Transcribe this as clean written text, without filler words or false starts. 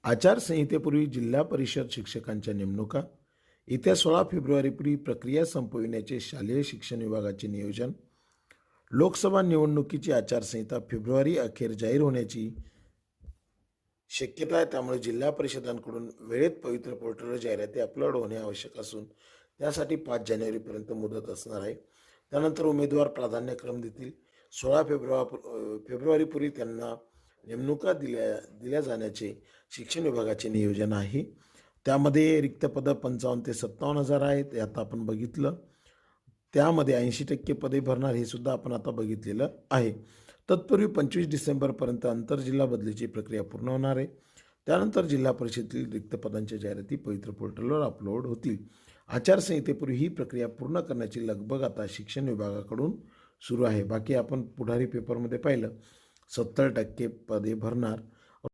आचारसंहितेपूर्वी जिल्हा परिषद शिक्षकांच्या नेमणुका. येत्या 16 फेब्रुवारीपूर्वी प्रक्रिया संपविण्याचे शालेय शिक्षण विभागाचे नियोजन. लोकसभा निवडणुकीची आचारसंहिता फेब्रुवारी अखेर जाहीर होण्याची शक्यता आहे. त्यामुळे जिल्हा परिषदांकडून वेळेत पवित्र पोर्टलवर जाहिराती अपलोड होणे आवश्यक असून त्यासाठी 5 जानेवारीपर्यंत मुदत असणार आहे. त्यानंतर उमेदवार प्राधान्यक्रम देतील. 16 फेब्रुवारीपूर्वी त्यांना नेमणुका दिल्या जाण्याचे शिक्षण विभागाचे नियोजन आहे. त्यामध्ये रिक्त पदं 55,000 ते 57,000 आहेत, हे आता आपण बघितलं. त्यामध्ये 80% पदे भरणार हे सुद्धा आपण आता बघितलेलं आहे. तत्पूर्वी 25 डिसेंबरपर्यंत आंतरजिल्हा बदलीची प्रक्रिया पूर्ण होणार आहे. त्यानंतर जिल्हा परिषदेतील रिक्त पदांच्या जाहिराती पवित्र पोर्टलवर अपलोड होतील. आचारसंहितेपूर्वी ही प्रक्रिया पूर्ण करण्याची लगबग आता शिक्षण विभागाकडून सुरू आहे. बाकी आपण पुढारी पेपरमध्ये पाहिलं 70% पदे भरणार.